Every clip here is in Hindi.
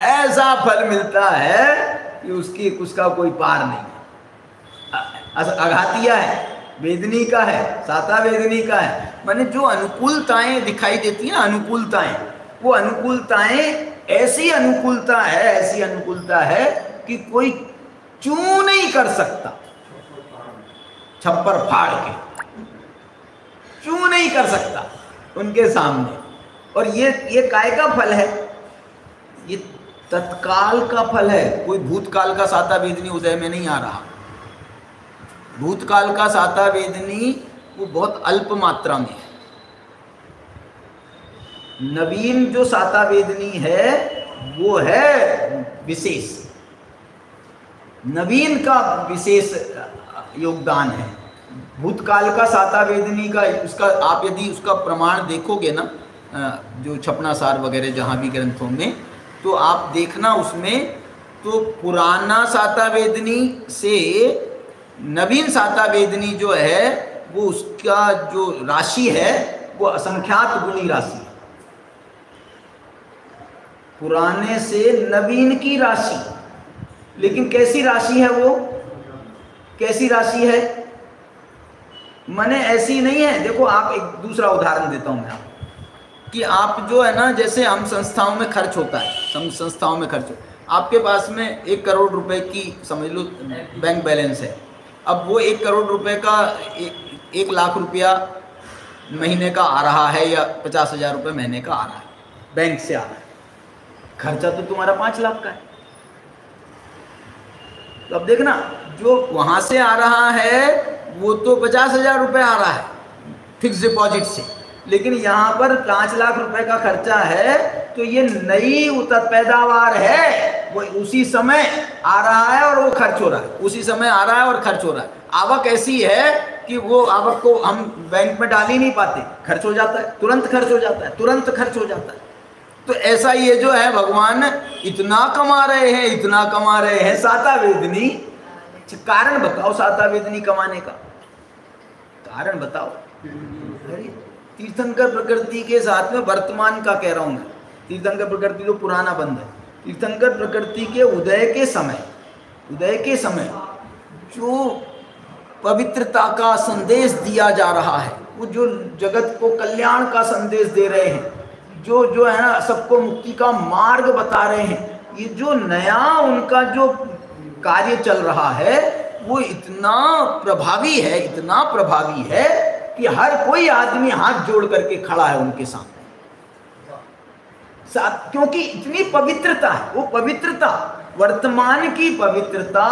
ऐसा फल मिलता है कि उसका कोई पार नहीं। अघातिया है, वेदनी का है, साता वेदनी का है। माने जो अनुकूलताएं दिखाई देती हैं, अनुकूलताएं, वो अनुकूलताएं ऐसी अनुकूलता है, ऐसी अनुकूलता है कि कोई चू नहीं कर सकता, छप्पर फाड़ के चू नहीं कर सकता उनके सामने। और ये काय का फल है? ये तत्काल का फल है। कोई भूतकाल का साता वेदनी उदय में नहीं आ रहा। भूतकाल का साता वेदनी वो बहुत अल्प मात्रा में है। नवीन जो साता वेदनी है वो है विशेष, नवीन का विशेष योगदान है। भूतकाल का साता वेदनी का उसका आप यदि उसका प्रमाण देखोगे ना, जो छपनासार वगैरह जहाँ भी ग्रंथों में, तो आप देखना उसमें तो पुराना साता वेदनी से नवीन साता वेदनी जो है वो उसका जो राशि है वो असंख्यात गुणी राशि है। पुराने से नवीन की राशि, लेकिन कैसी राशि है वो? कैसी राशि है? माने ऐसी नहीं है। देखो आप एक दूसरा उदाहरण देता हूं मैं आपको कि आप जो है ना, जैसे हम संस्थाओं में खर्च होता है, संस्थाओं में खर्च, आपके पास में 1 करोड़ रुपए की समझ लो बैंक बैलेंस है। अब वो 1 करोड़ रुपए का 1 लाख रुपया महीने का आ रहा है या 50,000 रुपये महीने का आ रहा है, बैंक से आ रहा है। खर्चा तो तुम्हारा 5 लाख का है। तो अब देखना, जो वहां से आ रहा है वो तो 50,000 रुपये आ रहा है फिक्स डिपॉजिट से, लेकिन यहाँ पर 5 लाख रुपए का खर्चा है। तो ये नई पैदावार है, वो उसी समय आ रहा है और वो खर्च हो रहा है, उसी समय आ रहा है और खर्च हो रहा है। आवक ऐसी है कि वो आवक को हम बैंक में डाल ही नहीं पाते, खर्च हो जाता है, तुरंत खर्च हो जाता है, तुरंत खर्च हो जाता है। तो ऐसा ये जो है भगवान इतना कमा रहे हैं, इतना कमा रहे हैं साता वेदनी। कारण बताओ साता वेदनी कमाने का कारण बताओ। तीर्थंकर प्रकृति के साथ में वर्तमान का कह रहा हूं मैं। तीर्थंकर प्रकृति तो पुराना बंद है। तीर्थंकर प्रकृति के उदय के समय जो पवित्रता का संदेश दिया जा रहा है, वो जो जगत को कल्याण का संदेश दे रहे हैं, जो है ना सबको मुक्ति का मार्ग बता रहे हैं, ये जो नया उनका जो कार्य चल रहा है वो इतना प्रभावी है, इतना प्रभावी है कि हर कोई आदमी हाथ जोड़ करके खड़ा है उनके सामने। क्योंकि इतनी पवित्रता है, वो पवित्रता, वर्तमान की पवित्रता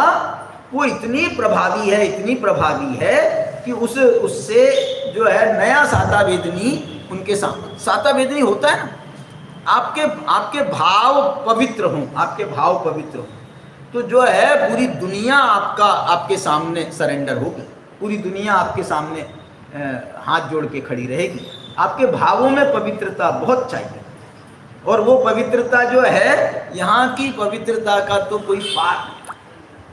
वो इतनी प्रभावी है, इतनी प्रभावी है कि उससे जो है नया साता वेदनी उनके सामने। साता वेदनी होता है ना, आपके भाव पवित्र हों, आपके भाव पवित्र हों, तो जो है पूरी दुनिया आपके सामने सरेंडर होगी, पूरी दुनिया आपके सामने हाथ जोड़ के खड़ी रहेगी। आपके भावों में पवित्रता बहुत चाहिए, और वो पवित्रता जो है, यहाँ की पवित्रता का तो कोई पार नहीं।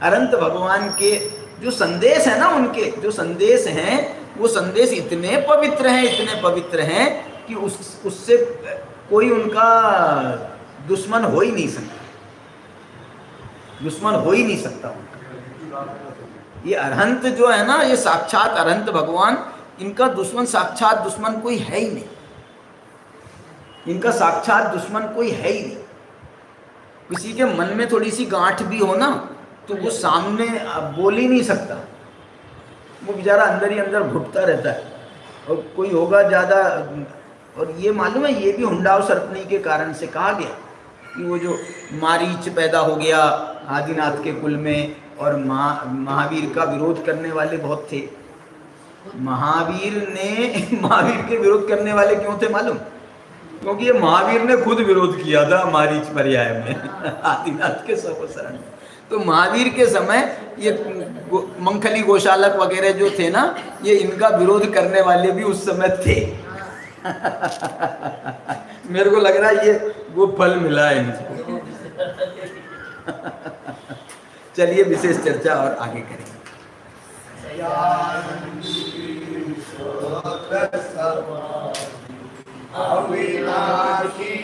अनंत भगवान के जो संदेश है ना, उनके जो संदेश हैं, वो संदेश इतने पवित्र हैं, इतने पवित्र हैं कि उससे कोई उनका दुश्मन हो ही नहीं सकता, दुश्मन हो ही नहीं सकता उनका। ये अरहंत जो है ना, ये साक्षात अरहंत भगवान, इनका दुश्मन साक्षात दुश्मन कोई है ही नहीं, इनका साक्षात दुश्मन कोई है ही नहीं। किसी के मन में थोड़ी सी गांठ भी हो ना, तो वो सामने बोल ही नहीं सकता, वो बेचारा अंदर ही अंदर घुटता रहता है। और कोई होगा ज़्यादा, और ये मालूम है, ये भी हुंडाव सर्पणी के कारण से कहा गया कि वो जो मारीच पैदा हो गया आदिनाथ के कुल में, और महावीर का विरोध करने वाले बहुत थे। महावीर के विरोध करने वाले क्यों थे मालूम? क्योंकि ये महावीर ने खुद विरोध किया था मारीच पर्याय में आदिनाथ के शरण। तो महावीर के समय ये मंखली गोशालक वगैरह जो थे ना, ये इनका विरोध करने वाले भी उस समय थे। मेरे को लग रहा है ये वो फल मिला है इनको। चलिए विशेष चर्चा और आगे करेंगे। अविनाशी